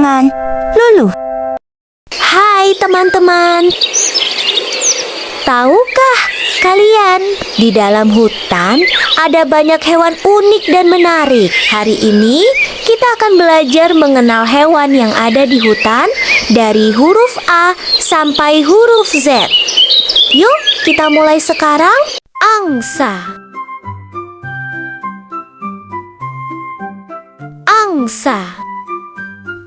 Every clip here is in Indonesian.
dengan Lulu. Hai teman-teman. Tahukah kalian, di dalam hutan ada banyak hewan unik dan menarik. Hari ini kita akan belajar mengenal hewan yang ada di hutan dari huruf A sampai huruf Z. Yuk, kita mulai sekarang. Angsa. Angsa.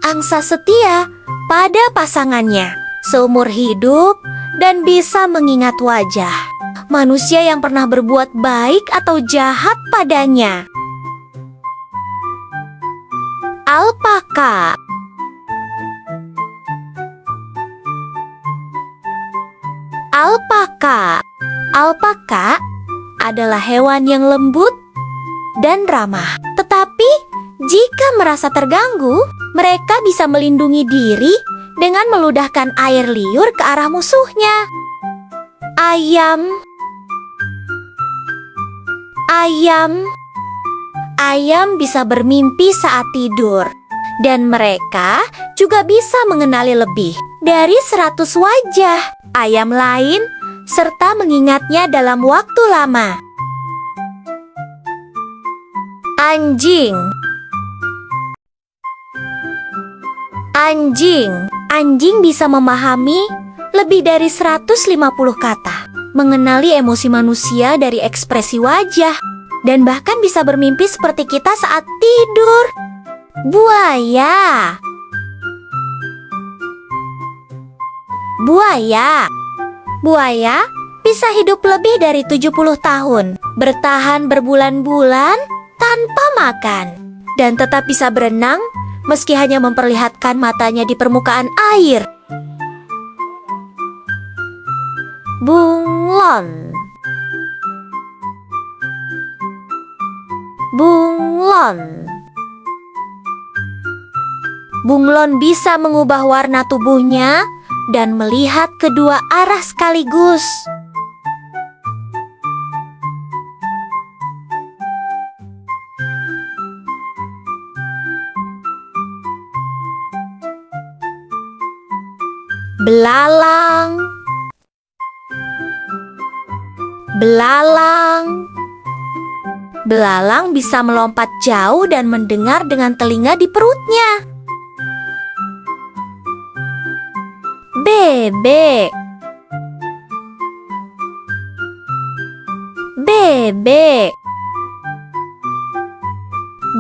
Angsa setia pada pasangannya seumur hidup dan bisa mengingat wajah manusia yang pernah berbuat baik atau jahat padanya. Alpaka. Alpaka. Alpaka adalah hewan yang lembut dan ramah. Tetapi jika merasa terganggu, mereka bisa melindungi diri dengan meludahkan air liur ke arah musuhnya. Ayam. Ayam. Ayam bisa bermimpi saat tidur. Dan mereka juga bisa mengenali lebih dari 100 wajah ayam lain serta mengingatnya dalam waktu lama. Anjing. Anjing. Anjing bisa memahami lebih dari 150 kata, mengenali emosi manusia dari ekspresi wajah, dan bahkan bisa bermimpi seperti kita saat tidur. Buaya. Buaya. Buaya bisa hidup lebih dari 70 tahun, bertahan berbulan-bulan tanpa makan, dan tetap bisa berenang meski hanya memperlihatkan matanya di permukaan air. Bunglon. Bunglon. Bunglon bisa mengubah warna tubuhnya dan melihat kedua arah sekaligus. Belalang. Belalang. Belalang bisa melompat jauh dan mendengar dengan telinga di perutnya. Bebek. Bebek.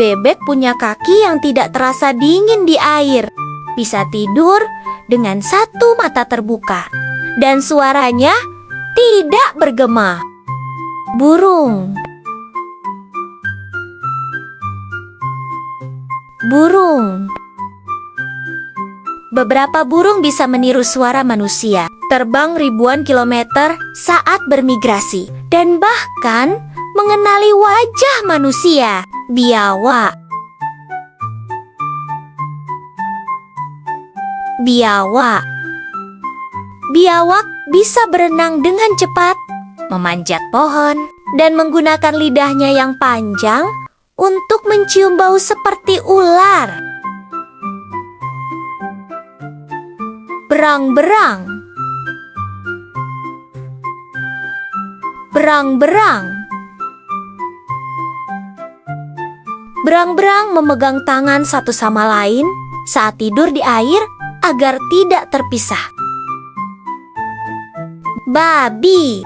Bebek punya kaki yang tidak terasa dingin di air. Bisa tidur dengan satu mata terbuka. Dan suaranya tidak bergema. Burung. Burung. Beberapa burung bisa meniru suara manusia, terbang ribuan kilometer saat bermigrasi, dan bahkan mengenali wajah manusia. Biawak. Biawak. Biawak bisa berenang dengan cepat, memanjat pohon, dan menggunakan lidahnya yang panjang untuk mencium bau seperti ular. Berang-berang. Berang-berang. Berang-berang memegang tangan satu sama lain saat tidur di air agar tidak terpisah. Babi.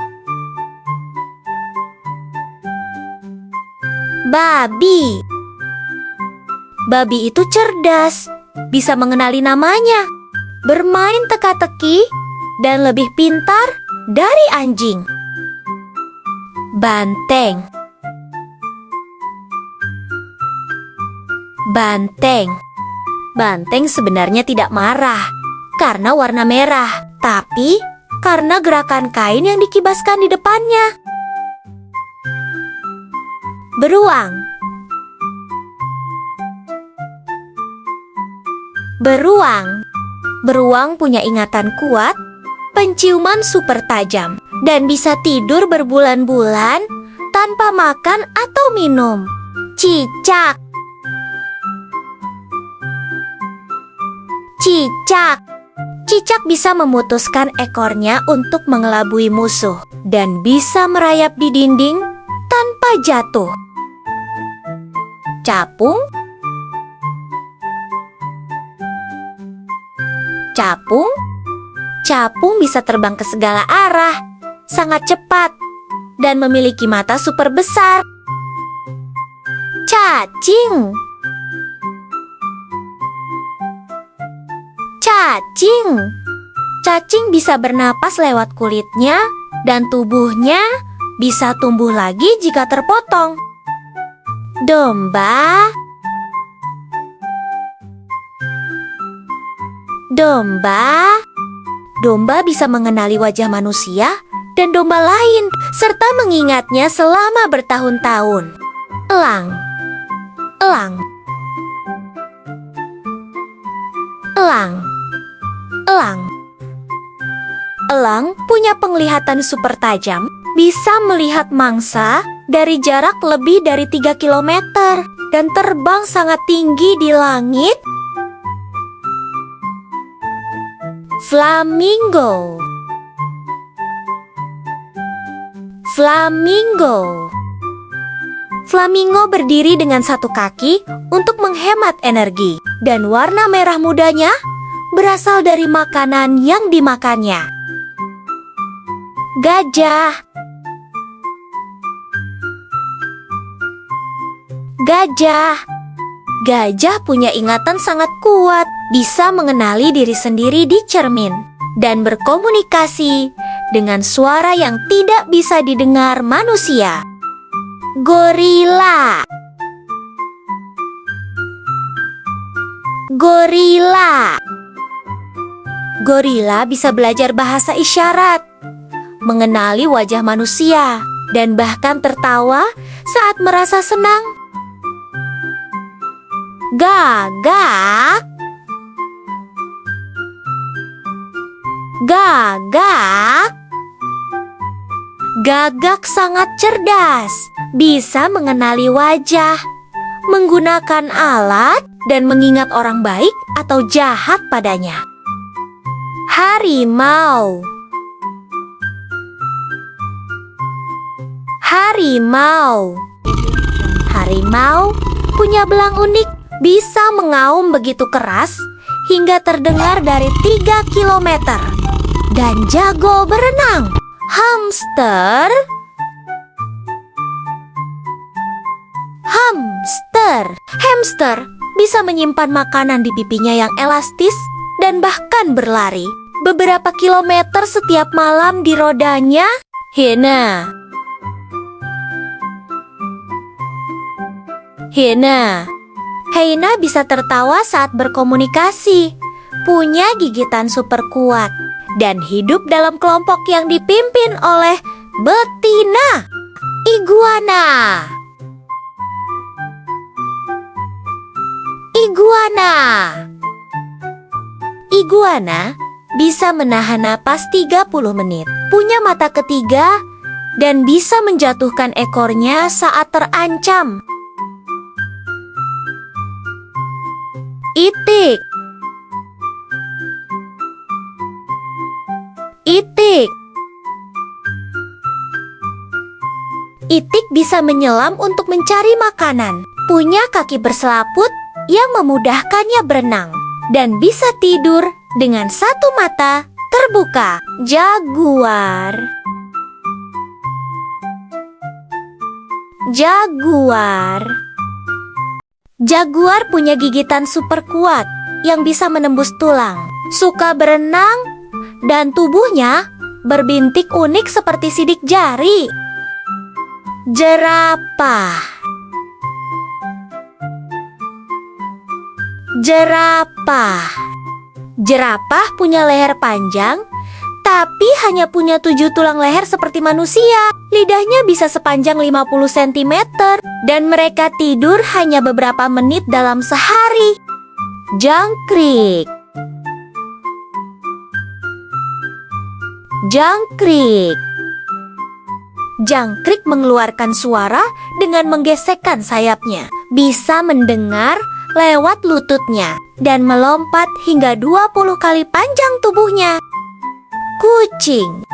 Babi. Babi itu cerdas, bisa mengenali namanya, bermain teka-teki, dan lebih pintar dari anjing. Banteng. Banteng. Banteng sebenarnya tidak marah karena warna merah, tapi karena gerakan kain yang dikibaskan di depannya. Beruang. Beruang. Beruang punya ingatan kuat, penciuman super tajam, dan bisa tidur berbulan-bulan tanpa makan atau minum. Cicak. Cicak. Cicak bisa memutuskan ekornya untuk mengelabui musuh dan bisa merayap di dinding tanpa jatuh. Capung. Capung. Capung bisa terbang ke segala arah, sangat cepat, dan memiliki mata super besar. Cacing. Cacing. Cacing bisa bernapas lewat kulitnya dan tubuhnya bisa tumbuh lagi jika terpotong. Domba. Domba. Domba bisa mengenali wajah manusia dan domba lain serta mengingatnya selama bertahun-tahun. Elang. Elang. Elang. Elang. Elang punya penglihatan super tajam, bisa melihat mangsa dari jarak lebih dari 3 kilometer dan terbang sangat tinggi di langit. Flamingo. Flamingo. Flamingo berdiri dengan satu kaki untuk menghemat energi, dan warna merah mudanya berasal dari makanan yang dimakannya. Gajah. Gajah. Gajah punya ingatan sangat kuat, bisa mengenali diri sendiri di cermin, dan berkomunikasi dengan suara yang tidak bisa didengar manusia. Gorila. Gorila. Gorila bisa belajar bahasa isyarat, mengenali wajah manusia, dan bahkan tertawa saat merasa senang. Gagak. Gagak. Gagak sangat cerdas, bisa mengenali wajah, menggunakan alat, dan mengingat orang baik atau jahat padanya. Harimau. Harimau. Harimau punya belang unik, bisa mengaum begitu keras hingga terdengar dari 3 kilometer, dan jago berenang. Hamster. Hamster. Hamster bisa menyimpan makanan di pipinya yang elastis dan bahkan berlari beberapa kilometer setiap malam di rodanya. Hiena. Hiena. Hiena bisa tertawa saat berkomunikasi, punya gigitan super kuat, dan hidup dalam kelompok yang dipimpin oleh betina. Iguana. Iguana. Iguana bisa menahan napas 30 menit, punya mata ketiga, dan bisa menjatuhkan ekornya saat terancam. Itik. Itik. Itik bisa menyelam untuk mencari makanan, punya kaki berselaput yang memudahkannya berenang, dan bisa tidur dengan satu mata terbuka. Jaguar. Jaguar. Jaguar punya gigitan super kuat yang bisa menembus tulang, suka berenang, dan tubuhnya berbintik unik seperti sidik jari. Jerapah. Jerapah. Jerapah punya leher panjang, tapi hanya punya 7 tulang leher seperti manusia. Lidahnya bisa sepanjang 50 cm, dan mereka tidur hanya beberapa menit dalam sehari. Jangkrik. Jangkrik. Jangkrik mengeluarkan suara dengan menggesekkan sayapnya, bisa mendengar lewat lututnya dan melompat hingga 20 kali panjang tubuhnya. Kucing.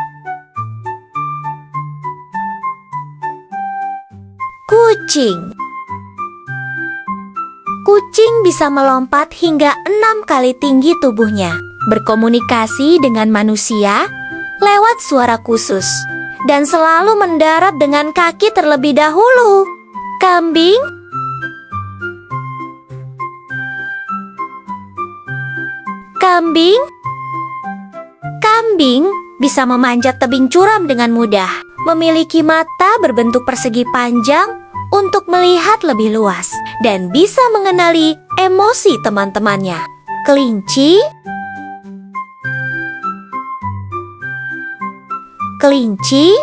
Kucing. Kucing bisa melompat hingga 6 kali tinggi tubuhnya, berkomunikasi dengan manusia lewat suara khusus, dan selalu mendarat dengan kaki terlebih dahulu. Kambing. Kambing. Kambing bisa memanjat tebing curam dengan mudah, memiliki mata berbentuk persegi panjang untuk melihat lebih luas, dan bisa mengenali emosi teman-temannya. Kelinci. Kelinci.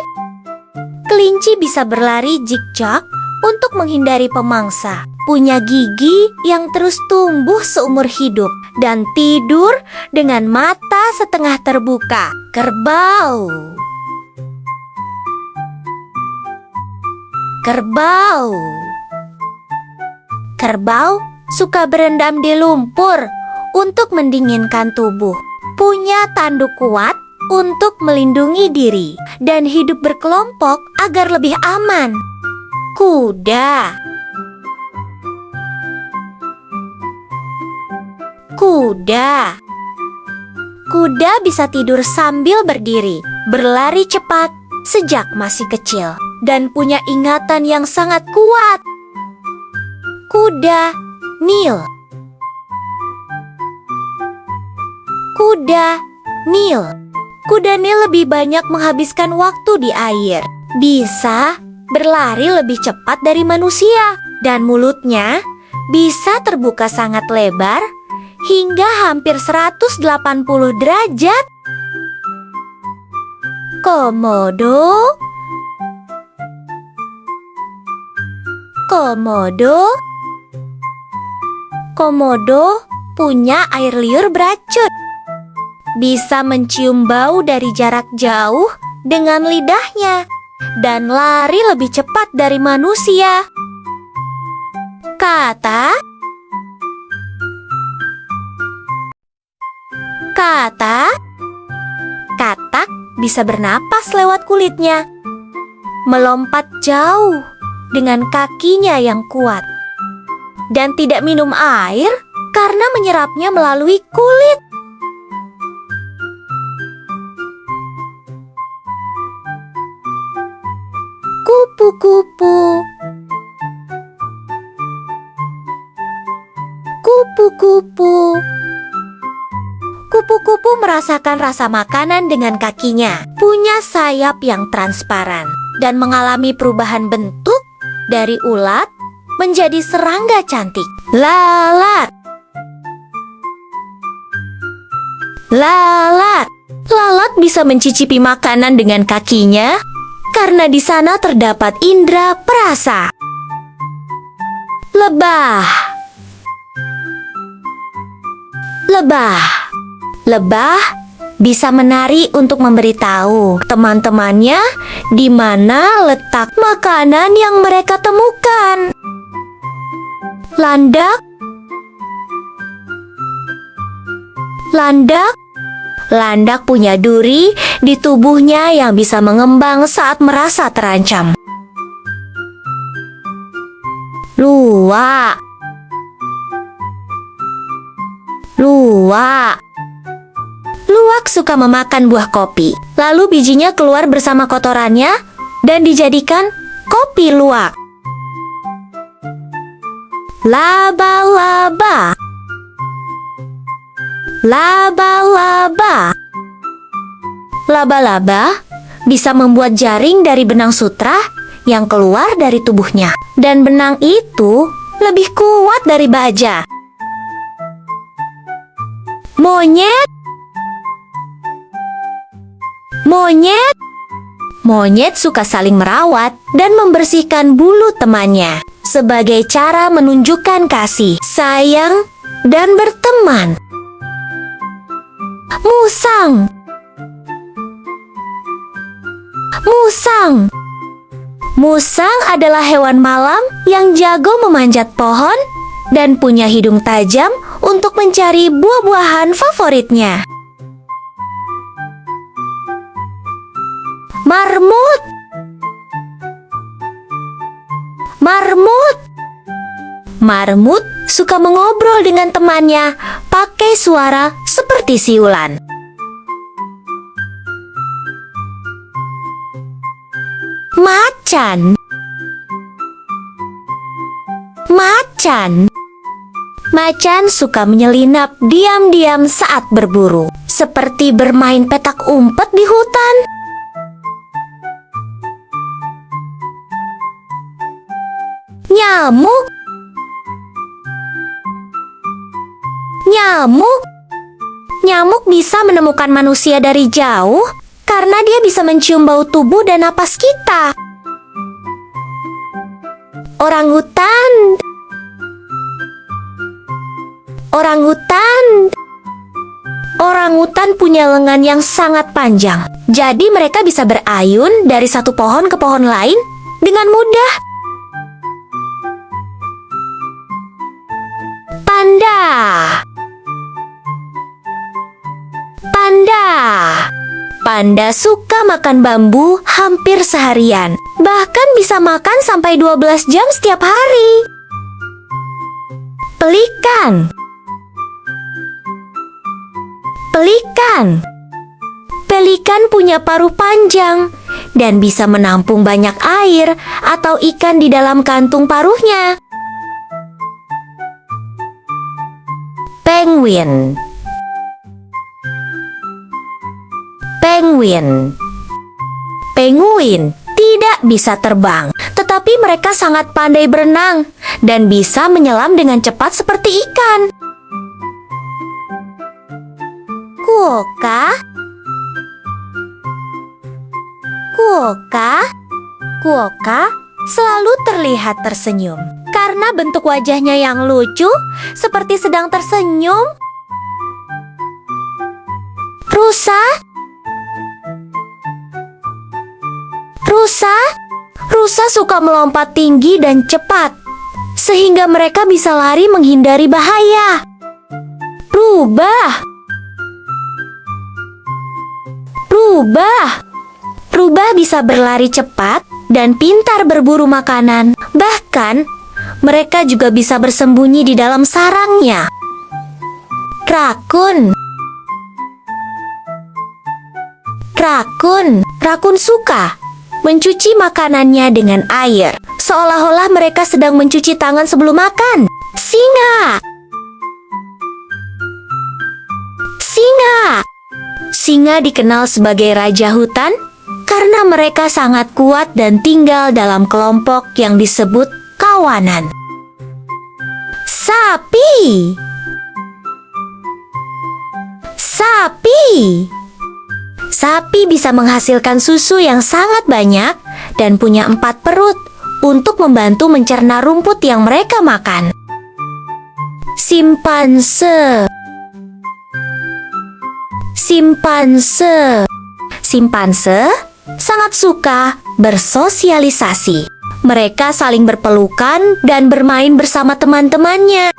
Kelinci bisa berlari zigzag untuk menghindari pemangsa, punya gigi yang terus tumbuh seumur hidup, dan tidur dengan mata setengah terbuka. Kerbau. Kerbau. Kerbau suka berendam di lumpur untuk mendinginkan tubuh, punya tanduk kuat untuk melindungi diri, dan hidup berkelompok agar lebih aman. Kuda. Kuda. Kuda bisa tidur sambil berdiri, berlari cepat sejak masih kecil, dan punya ingatan yang sangat kuat. Kuda Nil. Kuda Nil. Kuda Nil lebih banyak menghabiskan waktu di air, bisa berlari lebih cepat dari manusia, dan mulutnya bisa terbuka sangat lebar hingga hampir 180 derajat. Komodo. Komodo. Komodo punya air liur beracun, bisa mencium bau dari jarak jauh dengan lidahnya, dan lari lebih cepat dari manusia. Katak. Katak. Katak bisa bernapas lewat kulitnya, melompat jauh dengan kakinya yang kuat, dan tidak minum air karena menyerapnya melalui kulit. Kupu-kupu. Kupu-kupu. Kupu-kupu merasakan rasa makanan dengan kakinya, punya sayap yang transparan, dan mengalami perubahan bentuk dari ulat menjadi serangga cantik. Lalat. Lalat. Lalat bisa mencicipi makanan dengan kakinya karena di sana terdapat indera perasa. Lebah. Lebah. Lebah bisa menari untuk memberitahu teman-temannya di mana letak makanan yang mereka temukan. Landak. Landak. Landak punya duri di tubuhnya yang bisa mengembang saat merasa terancam. Luwak. Luwak. Luwak suka memakan buah kopi, lalu bijinya keluar bersama kotorannya dan dijadikan kopi luwak. Laba-laba. Laba-laba. Laba-laba bisa membuat jaring dari benang sutra yang keluar dari tubuhnya, dan benang itu lebih kuat dari baja. Monyet. Monyet. Monyet suka saling merawat dan membersihkan bulu temannya sebagai cara menunjukkan kasih, sayang, dan berteman. Musang. Musang. Musang adalah hewan malam yang jago memanjat pohon dan punya hidung tajam untuk mencari buah-buahan favoritnya. Marmut. Marmut. Marmut suka mengobrol dengan temannya pakai suara seperti siulan. Macan. Macan. Macan suka menyelinap diam-diam saat berburu, seperti bermain petak umpet di hutan. Nyamuk. Nyamuk. Nyamuk bisa menemukan manusia dari jauh karena dia bisa mencium bau tubuh dan napas kita. Orangutan. Orangutan. Orangutan punya lengan yang sangat panjang, jadi mereka bisa berayun dari satu pohon ke pohon lain dengan mudah. Panda. Panda. Panda suka makan bambu hampir seharian, bahkan bisa makan sampai 12 jam setiap hari. Pelikan. Pelikan. Pelikan punya paruh panjang dan bisa menampung banyak air atau ikan di dalam kantung paruhnya. Penguin. Penguin. Penguin tidak bisa terbang, tetapi mereka sangat pandai berenang dan bisa menyelam dengan cepat seperti ikan. Kuoka. Kuoka. Kuoka selalu terlihat tersenyum karena bentuk wajahnya yang lucu seperti sedang tersenyum. Rusa. Rusa. Rusa suka melompat tinggi dan cepat sehingga mereka bisa lari menghindari bahaya. Rubah. Rubah. Rubah bisa berlari cepat dan pintar berburu makanan. Bahkan, mereka juga bisa bersembunyi di dalam sarangnya. Rakun. Rakun. Rakun suka mencuci makanannya dengan air, seolah-olah mereka sedang mencuci tangan sebelum makan. Singa. Singa. Singa dikenal sebagai raja hutan karena mereka sangat kuat dan tinggal dalam kelompok yang disebut kawanan. Sapi. Sapi. Sapi bisa menghasilkan susu yang sangat banyak dan punya 4 perut untuk membantu mencerna rumput yang mereka makan. Simpanse. Simpanse. Simpanse sangat suka bersosialisasi. Mereka saling berpelukan dan bermain bersama teman-temannya.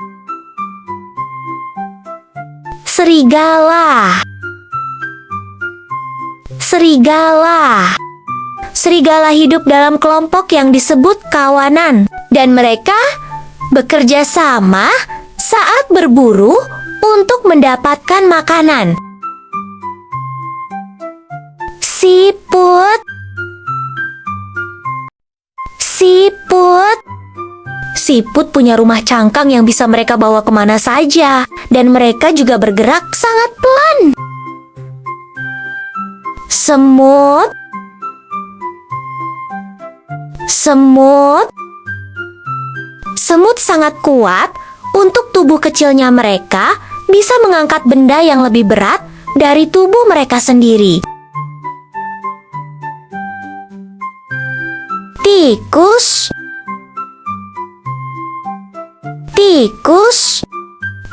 Serigala. Serigala. Serigala hidup dalam kelompok yang disebut kawanan, dan mereka bekerja sama saat berburu untuk mendapatkan makanan. Siput. Siput. Siput punya rumah cangkang yang bisa mereka bawa kemana saja, dan mereka juga bergerak sangat pelan. Semut. Semut. Semut sangat kuat. Untuk tubuh kecilnya mereka bisa mengangkat benda yang lebih berat dari tubuh mereka sendiri. Tikus. Tikus.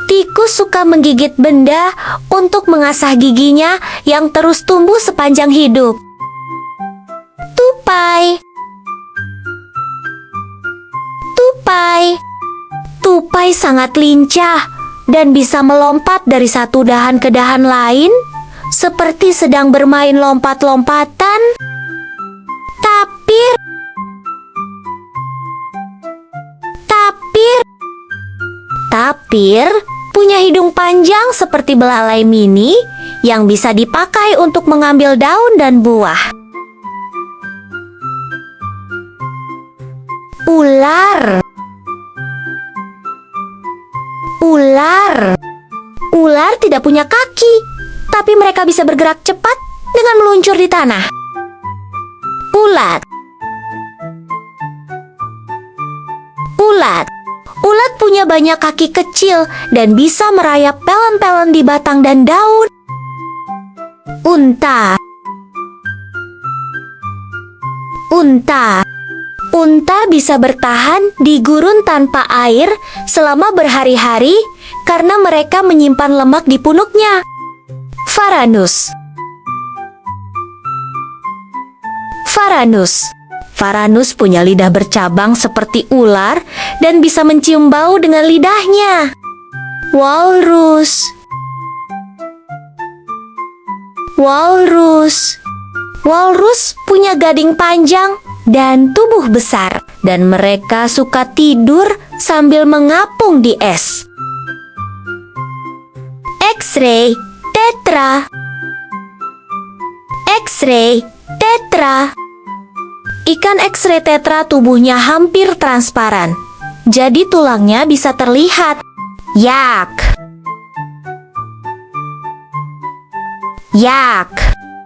Tikus suka menggigit benda untuk mengasah giginya yang terus tumbuh sepanjang hidup. Tupai. Tupai. Tupai Tupai sangat lincah dan bisa melompat dari satu dahan ke dahan lain, seperti sedang bermain lompat-lompatan. Tapir, tapir, tapir punya hidung panjang seperti belalai mini yang bisa dipakai untuk mengambil daun dan buah. Ular, ular, ular tidak punya kaki, tapi mereka bisa bergerak cepat dengan meluncur di tanah. Ulat, ulat, ulat punya banyak kaki kecil dan bisa merayap pelan-pelan di batang dan daun. Unta, unta, unta bisa bertahan di gurun tanpa air selama berhari-hari karena mereka menyimpan lemak di punuknya. Varanus, varanus, varanus punya lidah bercabang seperti ular dan bisa mencium bau dengan lidahnya. Walrus, walrus, walrus punya gading panjang dan tubuh besar, dan mereka suka tidur sambil mengapung di es. X-ray tetra, X-ray tetra. Ikan X-ray tetra tubuhnya hampir transparan, jadi tulangnya bisa terlihat. Yak, yak,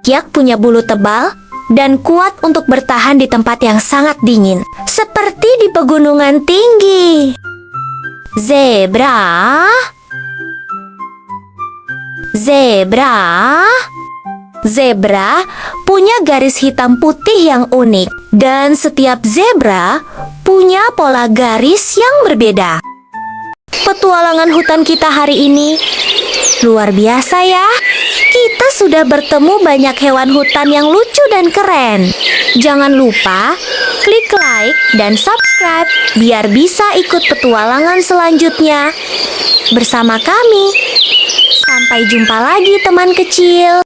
yak punya bulu tebal dan kuat untuk bertahan di tempat yang sangat dingin, seperti di pegunungan tinggi. Zebra, zebra, zebra punya garis hitam putih yang unik, dan setiap zebra punya pola garis yang berbeda. Petualangan hutan kita hari ini luar biasa ya. Kita sudah bertemu banyak hewan hutan yang lucu dan keren. Jangan lupa klik like dan subscribe biar bisa ikut petualangan selanjutnya bersama kami. Sampai jumpa lagi teman kecil.